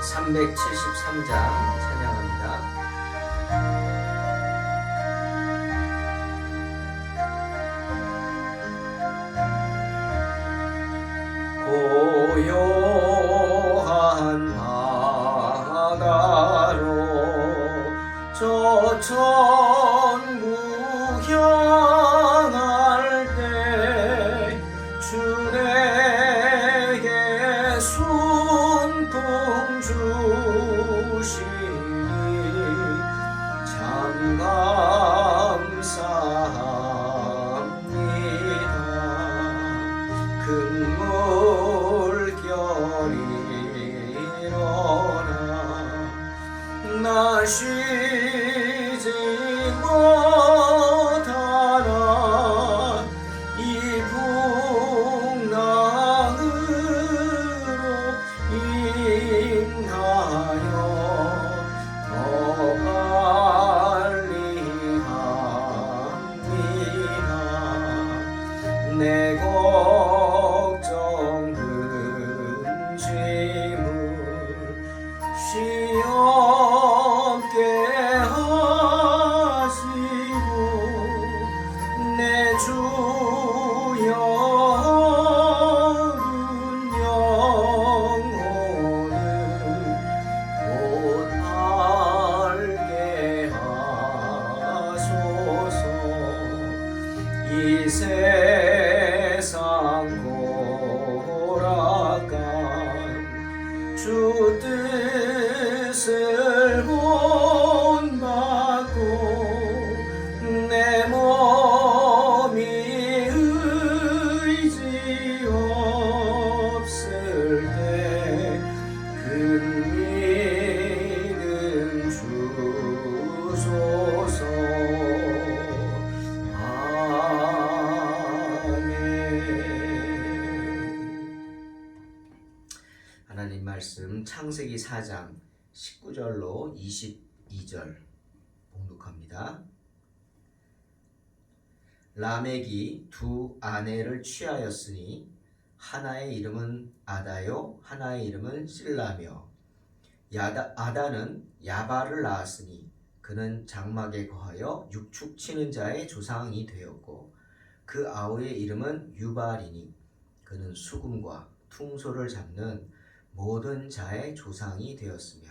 373장 찬양합니다. 고요한 바다로 저 천국 향할 때 주 내게 순풍 주시니 참 감사합니다. 큰 물결이 일어나 나 쉬지 못하나 이 풍랑으로 인하여 더 빨리 합니다. 내 걱정 근심을 쉬없게 하시고 내 주여 영혼을 곧 알게 하소서. 이 세상 돌아간 주 뜻을 본받고 내 몸이 의지 없을 때 큰 믿음 주소서. 하나님 말씀 창세기 4장 19절로 22절 봉독합니다. 라멕이 두 아내를 취하였으니 하나의 이름은 아다요 하나의 이름은 실라며 아다는 야발을 낳았으니 그는 장막에 거하여 육축 치는 자의 조상이 되었고 그 아우의 이름은 유발이니 그는 수금과 퉁소를 잡는 모든 자의 조상이 되었으며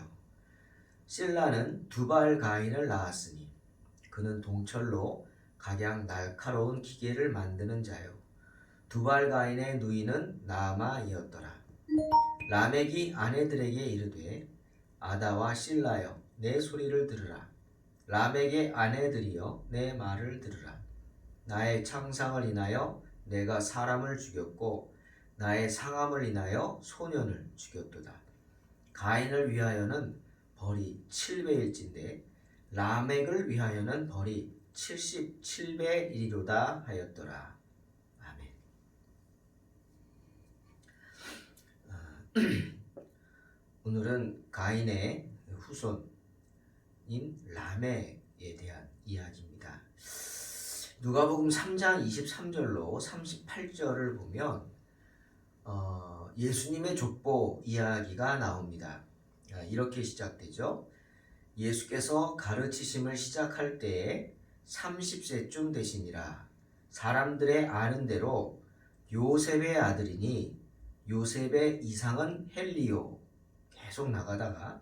실라는 두발 가인을 낳았으니 그는 동철로 각양 날카로운 기계를 만드는 자요 두발 가인의 누이는 나아마이었더라. 라멕이 아내들에게 이르되 아다와 실라여 내 소리를 들으라. 라멕의 아내들이여 내 말을 들으라. 나의 창상을 인하여 내가 사람을 죽였고 나의 상함을 인하여 소년을 죽였도다. 가인을 위하여는 벌이 7배일진데 라멕을 위하여는 벌이 77배이리로다 하였더라. 아멘. 오늘은 가인의 후손인 라멕에 대한 이야기입니다. 누가복음 3장 23절로 38절을 보면 예수님의 족보 이야기가 나옵니다. 이렇게 시작되죠. 예수께서 가르치심을 시작할 때에 30세쯤 되시니라. 사람들의 아는 대로 요셉의 아들이니 요셉의 이상은 헬리요. 계속 나가다가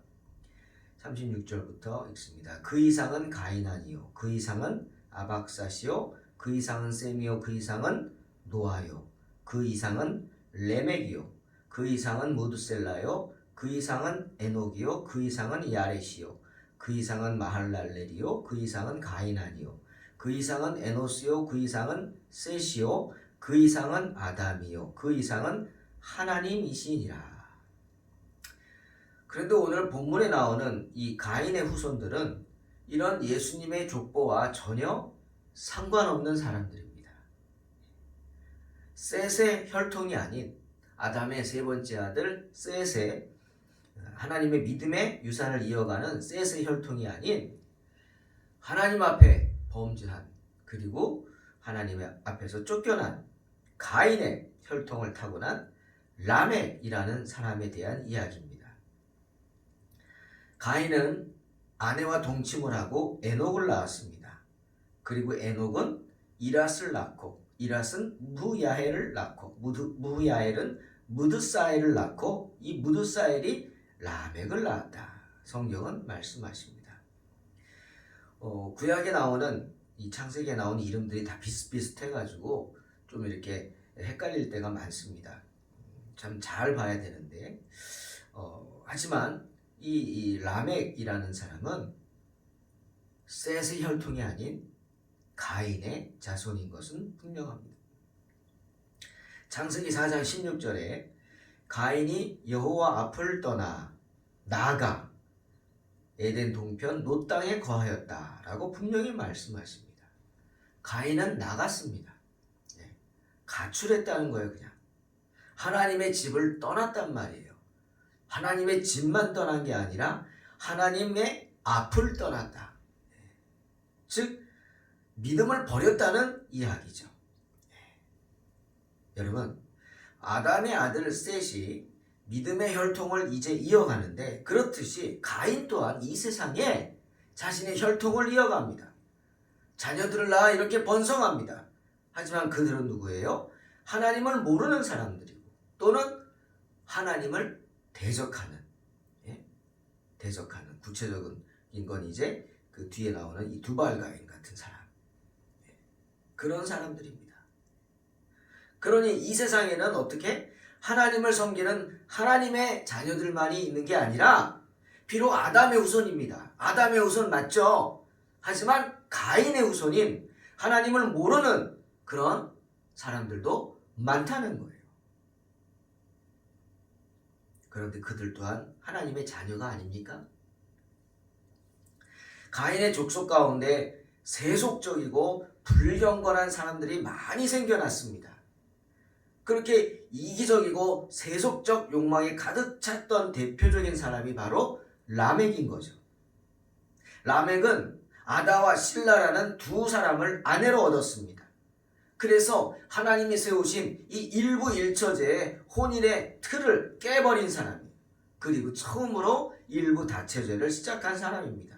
36절부터 읽습니다. 그 이상은 가이나니요. 그 이상은 아박사시요. 그 이상은 셈이요. 그 이상은 노아요. 그 이상은 레멕이요. 그 이상은 무드셀라요. 그 이상은 에녹이요. 그 이상은 야렛이요. 그 이상은 마할랄렐이요. 그 이상은 가이나니요. 그 이상은 에노스요. 그 이상은 셋이요. 그 이상은 아담이요. 그 이상은 하나님이시니라. 그런데 오늘 본문에 나오는 이 가인의 후손들은 이런 예수님의 족보와 전혀 상관없는 사람들입니다. 셋의 혈통이 아닌 아담의 세 번째 아들 셋의 하나님의 믿음의 유산을 이어가는 셋의 혈통이 아닌 하나님 앞에 범죄한 그리고 하나님 앞에서 쫓겨난 가인의 혈통을 타고난 라멕이라는 사람에 대한 이야기입니다. 가인은 아내와 동침을 하고 에녹을 낳았습니다. 그리고 에녹은 이랏을 낳고 이랏은 무야헬을 낳고 무야헬은 무드사엘을 낳고 이 무드사엘이 라멕을 낳았다. 성경은 말씀하십니다. 구약에 나오는 이 창세기에 나오는 이름들이 다 비슷비슷해가지고 좀 이렇게 헷갈릴 때가 많습니다. 참 잘 봐야 되는데 하지만 이 라멕이라는 사람은 셋의 혈통이 아닌 가인의 자손인 것은 분명합니다. 창세기 4장 16절에 가인이 여호와 앞을 떠나 나아가 에덴 동편 놋 땅에 거하였다라고 분명히 말씀하십니다. 가인은 나갔습니다. 가출했다는 거예요. 그냥 하나님의 집을 떠났단 말이에요. 하나님의 집만 떠난 게 아니라 하나님의 앞을 떠났다. 즉 믿음을 버렸다는 이야기죠. 여러분, 아담의 아들 셋이 믿음의 혈통을 이제 이어가는데 그렇듯이 가인 또한 이 세상에 자신의 혈통을 이어갑니다. 자녀들을 낳아 이렇게 번성합니다. 하지만 그들은 누구예요? 하나님을 모르는 사람들이고 또는 하나님을 대적하는, 대적하는 구체적인 건 이제 그 뒤에 나오는 이 두발가인 같은 사람, 그런 사람들입니다. 그러니 이 세상에는 어떻게 하나님을 섬기는 하나님의 자녀들만이 있는 게 아니라 비록 아담의 후손입니다. 아담의 후손 맞죠? 하지만 가인의 후손인 하나님을 모르는 그런 사람들도 많다는 거예요. 그런데 그들 또한 하나님의 자녀가 아닙니까? 가인의 족속 가운데 세속적이고 불경건한 사람들이 많이 생겨났습니다. 그렇게 이기적이고 세속적 욕망에 가득 찼던 대표적인 사람이 바로 라멕인 거죠. 라멕은 아다와 실라라는 두 사람을 아내로 얻었습니다. 그래서 하나님이 세우신 이 일부일처제의 혼인의 틀을 깨버린 사람이에요. 그리고 처음으로 일부다처제를 시작한 사람입니다.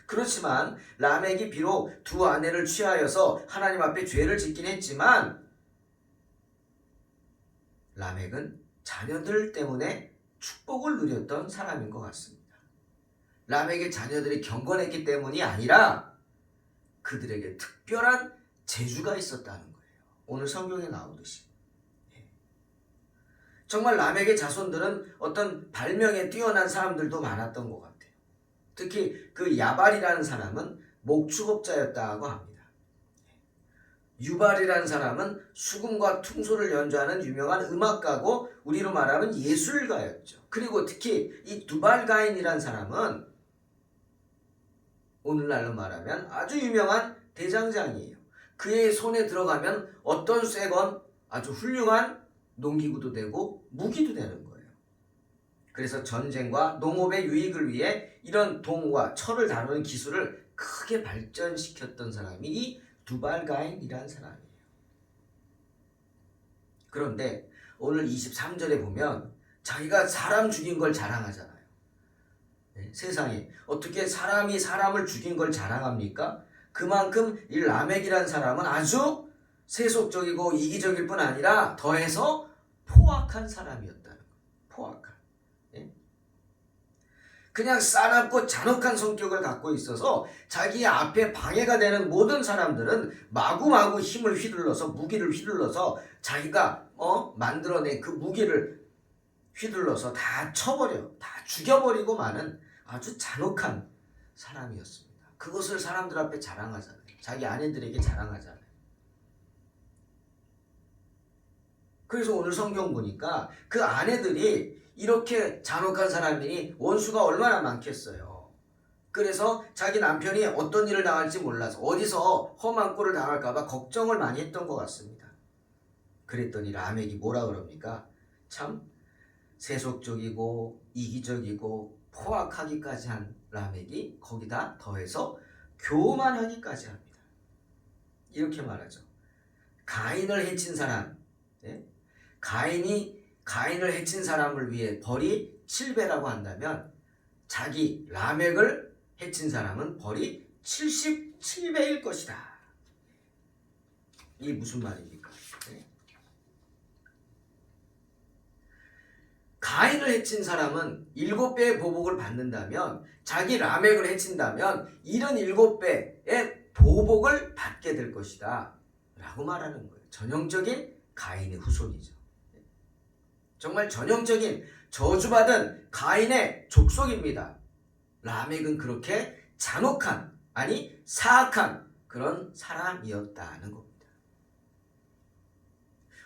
그렇지만 라멕이 비록 두 아내를 취하여서 하나님 앞에 죄를 짓긴 했지만 라멕은 자녀들 때문에 축복을 누렸던 사람인 것 같습니다. 라멕의 자녀들이 경건했기 때문이 아니라 그들에게 특별한 재주가 있었다는 거예요. 오늘 성경에 나오듯이. 정말 라멕의 자손들은 어떤 발명에 뛰어난 사람들도 많았던 것 같아요. 특히 그 야발이라는 사람은 목축업자였다고 합니다. 유발이라는 사람은 수금과 퉁소를 연주하는 유명한 음악가고 우리로 말하면 예술가였죠. 그리고 특히 이 두발가인이라는 사람은 오늘날로 말하면 아주 유명한 대장장이에요. 그의 손에 들어가면 어떤 쇠건 아주 훌륭한 농기구도 되고 무기도 되는 거예요. 그래서 전쟁과 농업의 유익을 위해 이런 동과 철을 다루는 기술을 크게 발전시켰던 사람이 이 두발가인이라는 사람이에요. 그런데 오늘 23절에 보면 자기가 사람 죽인 걸 자랑하잖아요. 세상에 어떻게 사람이 사람을 죽인 걸 자랑합니까? 그만큼 이 라멕이라는 사람은 아주 세속적이고 이기적일 뿐 아니라 더해서 포악한 사람이었다는 거예요. 포악한. 그냥 싸납고 잔혹한 성격을 갖고 있어서 자기 앞에 방해가 되는 모든 사람들은 마구마구 힘을 휘둘러서 무기를 휘둘러서 자기가 만들어낸 그 무기를 휘둘러서 다 쳐버려, 다 죽여버리고 마는 아주 잔혹한 사람이었습니다. 그것을 사람들 앞에 자랑하잖아요. 자기 아내들에게 자랑하잖아요. 그래서 오늘 성경 보니까 그 아내들이 이렇게 잔혹한 사람이니 원수가 얼마나 많겠어요. 그래서 자기 남편이 어떤 일을 당할지 몰라서 어디서 험한 꼴을 당할까 봐 걱정을 많이 했던 것 같습니다. 그랬더니 라멕이 뭐라 그럽니까? 참 세속적이고 이기적이고 포악하기까지 한 라멕이 거기다 더해서 교만하기까지 합니다. 이렇게 말하죠. 가인을 해친 사람, 가인을 해친 사람을 위해 벌이 7배라고 한다면 자기 라멕을 해친 사람은 벌이 77배일 것이다. 이게 무슨 말입니까? 가인을 해친 사람은 7배의 보복을 받는다면 자기 라멕을 해친다면 77배의 보복을 받게 될 것이다 라고 말하는 거예요. 전형적인 가인의 후손이죠. 정말 전형적인 저주받은 가인의 족속입니다. 라멕은 그렇게 잔혹한, 아니 사악한 그런 사람이었다는 겁니다.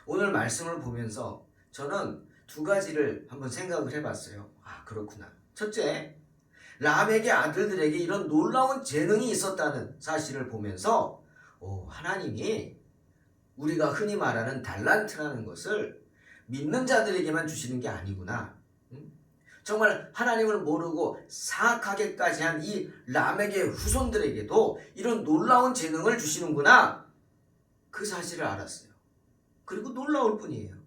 오늘 말씀을 보면서 저는 두 가지를 한번 생각을 해봤어요. 아, 그렇구나. 첫째, 라멕의 아들들에게 이런 놀라운 재능이 있었다는 사실을 보면서 하나님이 우리가 흔히 말하는 달란트라는 것을 믿는 자들에게만 주시는 게 아니구나. 정말 하나님을 모르고 사악하게까지 한 이 라멕의 후손들에게도 이런 놀라운 재능을 주시는구나. 그 사실을 알았어요. 그리고 놀라울 뿐이에요.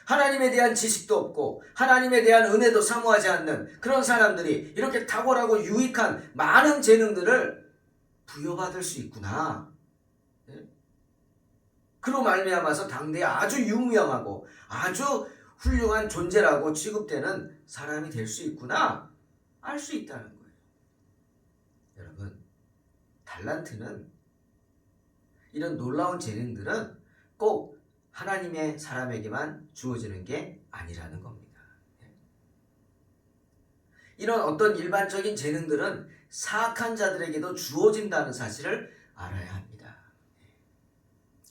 하나님에 대한 지식도 없고 하나님에 대한 은혜도 사모하지 않는 그런 사람들이 이렇게 탁월하고 유익한 많은 재능들을 부여받을 수 있구나. 그로 말미암아서 당대에 아주 유명하고 아주 훌륭한 존재라고 취급되는 사람이 될 수 있구나. 알 수 있다는 거예요. 여러분, 달란트는, 이런 놀라운 재능들은 꼭 하나님의 사람에게만 주어지는 게 아니라는 겁니다. 이런 어떤 일반적인 재능들은 사악한 자들에게도 주어진다는 사실을 알아야 합니다.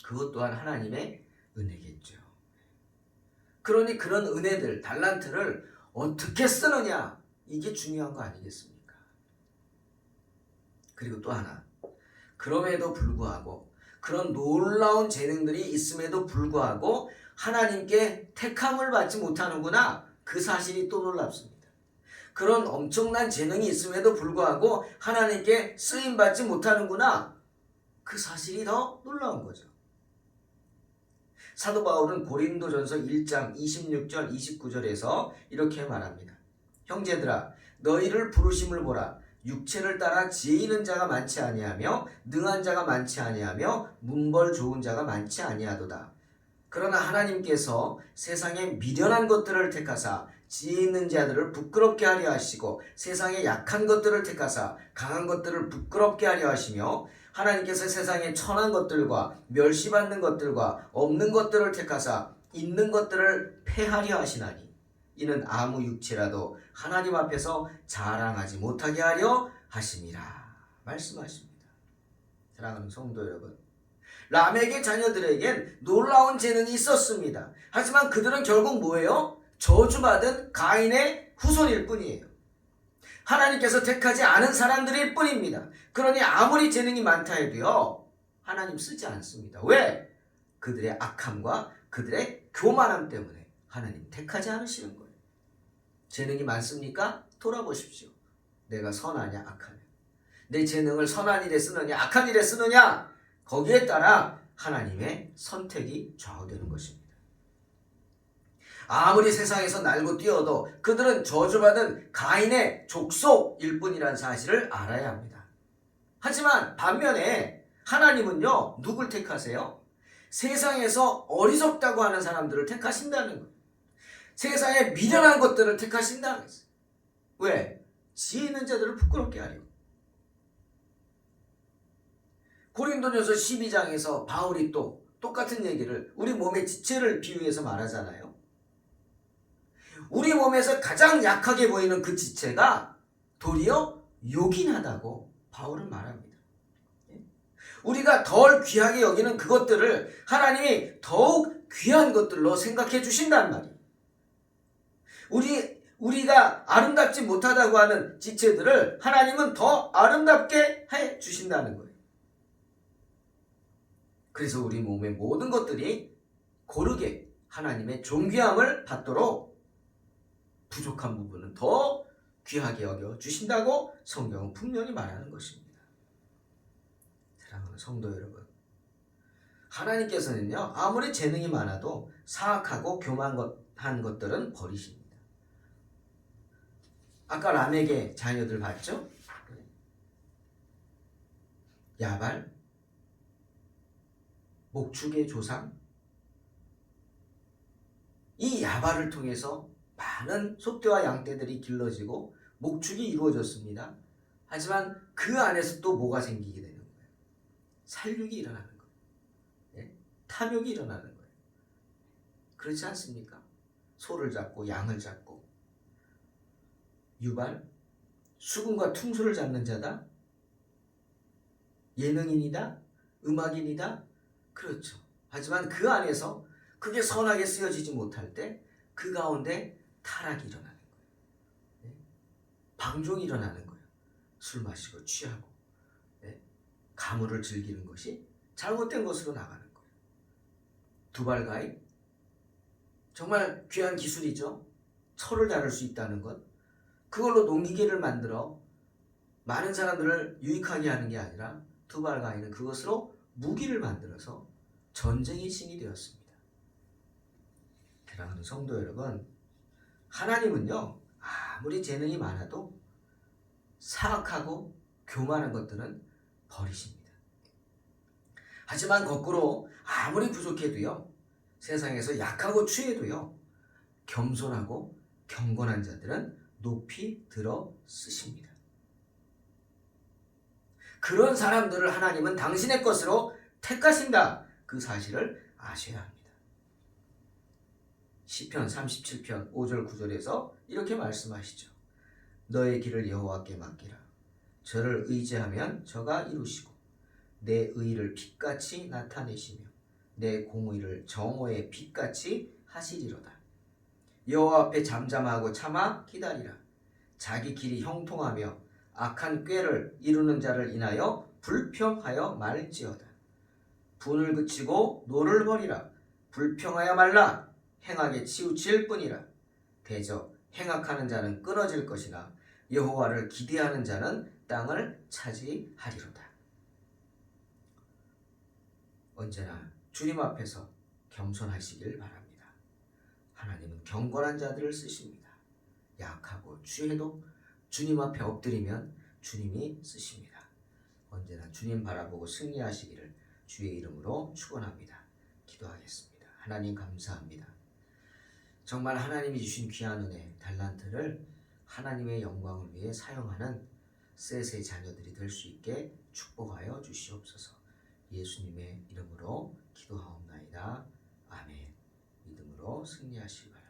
그것 또한 하나님의 은혜겠죠. 그러니 그런 은혜들, 달란트를 어떻게 쓰느냐, 이게 중요한 거 아니겠습니까? 그리고 또 하나, 그럼에도 불구하고 그런 놀라운 재능들이 있음에도 불구하고 하나님께 택함을 받지 못하는구나, 그 사실이 또 놀랍습니다. 그런 엄청난 재능이 있음에도 불구하고 하나님께 쓰임받지 못하는구나, 그 사실이 더 놀라운 거죠. 사도 바울은 고린도전서 1장 26절 29절에서 이렇게 말합니다. 형제들아, 너희를 부르심을 보라. 육체를 따라 지혜 있는 자가 많지 아니하며 능한 자가 많지 아니하며 문벌 좋은 자가 많지 아니하도다. 그러나 하나님께서 세상에 미련한 것들을 택하사 지혜 있는 자들을 부끄럽게 하려 하시고 세상에 약한 것들을 택하사 강한 것들을 부끄럽게 하려 하시며 하나님께서 세상에 천한 것들과 멸시받는 것들과 없는 것들을 택하사 있는 것들을 폐하려 하시나니 이는 아무 육체라도 하나님 앞에서 자랑하지 못하게 하려 하심이라 말씀하십니다. 사랑하는 성도 여러분, 라멕의 자녀들에겐 놀라운 재능이 있었습니다. 하지만 그들은 결국 뭐예요? 저주받은 가인의 후손일 뿐이에요. 하나님께서 택하지 않은 사람들일 뿐입니다. 그러니 아무리 재능이 많다 해도요, 하나님 쓰지 않습니다. 왜? 그들의 악함과 그들의 교만함 때문에 하나님 택하지 않으시는 거예요. 재능이 많습니까? 돌아보십시오. 내가 선하냐 악하냐, 내 재능을 선한 일에 쓰느냐 악한 일에 쓰느냐, 거기에 따라 하나님의 선택이 좌우되는 것입니다. 아무리 세상에서 날고 뛰어도 그들은 저주받은 가인의 족속일 뿐이라는 사실을 알아야 합니다. 하지만 반면에 하나님은요, 누굴 택하세요? 세상에서 어리석다고 하는 사람들을 택하신다는 거예요. 세상에 미련한 것들을 택하신다는 거예요. 왜? 지혜 있는 자들을 부끄럽게 하려고. 고린도전서 12장에서 바울이 또 똑같은 얘기를, 우리 몸의 지체를 비유해서 말하잖아요. 우리 몸에서 가장 약하게 보이는 그 지체가 도리어 요긴하다고 바울은 말합니다. 우리가 덜 귀하게 여기는 그것들을 하나님이 더욱 귀한 것들로 생각해 주신단 말이에요. 우리가 아름답지 못하다고 하는 지체들을 하나님은 더 아름답게 해 주신다는 거예요. 그래서 우리 몸의 모든 것들이 고르게 하나님의 존귀함을 받도록 부족한 부분은 더 귀하게 여겨 주신다고 성경은 분명히 말하는 것입니다. 사랑하는 성도 여러분, 하나님께서는요, 아무리 재능이 많아도 사악하고 한 것들은 버리십니다. 아까 라멕의 자녀들 봤죠? 야발, 목축의 조상. 이 야발을 통해서 많은 소떼와 양떼들이 길러지고 목축이 이루어졌습니다. 하지만 그 안에서 또 뭐가 생기게 되는 거예요? 살육이 일어나는 거예요. 예? 탐욕이 일어나는 거예요. 그렇지 않습니까? 소를 잡고 양을 잡고. 유발, 수금과 퉁소를 잡는 자다. 예능인이다. 음악인이다. 그렇죠. 하지만 그 안에서 그게 선하게 쓰여지지 못할 때 그 가운데 타락이 일어나는 거예요. 방종이 일어나는 거예요. 술 마시고 취하고 가물을 즐기는 것이 잘못된 것으로 나가는 거예요. 두발가입, 정말 귀한 기술이죠. 철을 다룰 수 있다는 것. 그걸로 농기계를 만들어 많은 사람들을 유익하게 하는 게 아니라 두발가인은 그것으로 무기를 만들어서 전쟁의 신이 되었습니다. 사랑하는 성도 여러분, 하나님은요 아무리 재능이 많아도 사악하고 교만한 것들은 버리십니다. 하지만 거꾸로 아무리 부족해도요, 세상에서 약하고 추해도요, 겸손하고 경건한 자들은 높이 들어 쓰십니다. 그런 사람들을 하나님은 당신의 것으로 택하신다. 그 사실을 아셔야 합니다. 시편 37편 5절 9절에서 이렇게 말씀하시죠. 너의 길을 여호와께 맡기라. 저를 의지하면 저가 이루시고 내 의를 빛같이 나타내시며 내 공의를 정오의 빛같이 하시리로다. 여호와 앞에 잠잠하고 참아 기다리라. 자기 길이 형통하며 악한 꾀를 이루는 자를 인하여 불평하여 말지어다. 분을 그치고 노를 버리라. 불평하여 말라. 행악에 치우칠 뿐이라. 대저 행악하는 자는 끊어질 것이나 여호와를 기대하는 자는 땅을 차지하리로다. 언제나 주님 앞에서 겸손하시길 바랍니다. 하나님은 경건한 자들을 쓰십니다. 약하고 취해도 주님 앞에 엎드리면 주님이 쓰십니다. 언제나 주님 바라보고 승리하시기를 주의 이름으로 축원합니다. 기도하겠습니다. 하나님 감사합니다. 정말 하나님이 주신 귀한 은혜, 달란트를 하나님의 영광을 위해 사용하는 셋의 자녀들이 될 수 있게 축복하여 주시옵소서. 예수님의 이름으로 기도하옵나이다. 아멘. 믿음으로 승리하시기 바랍니다.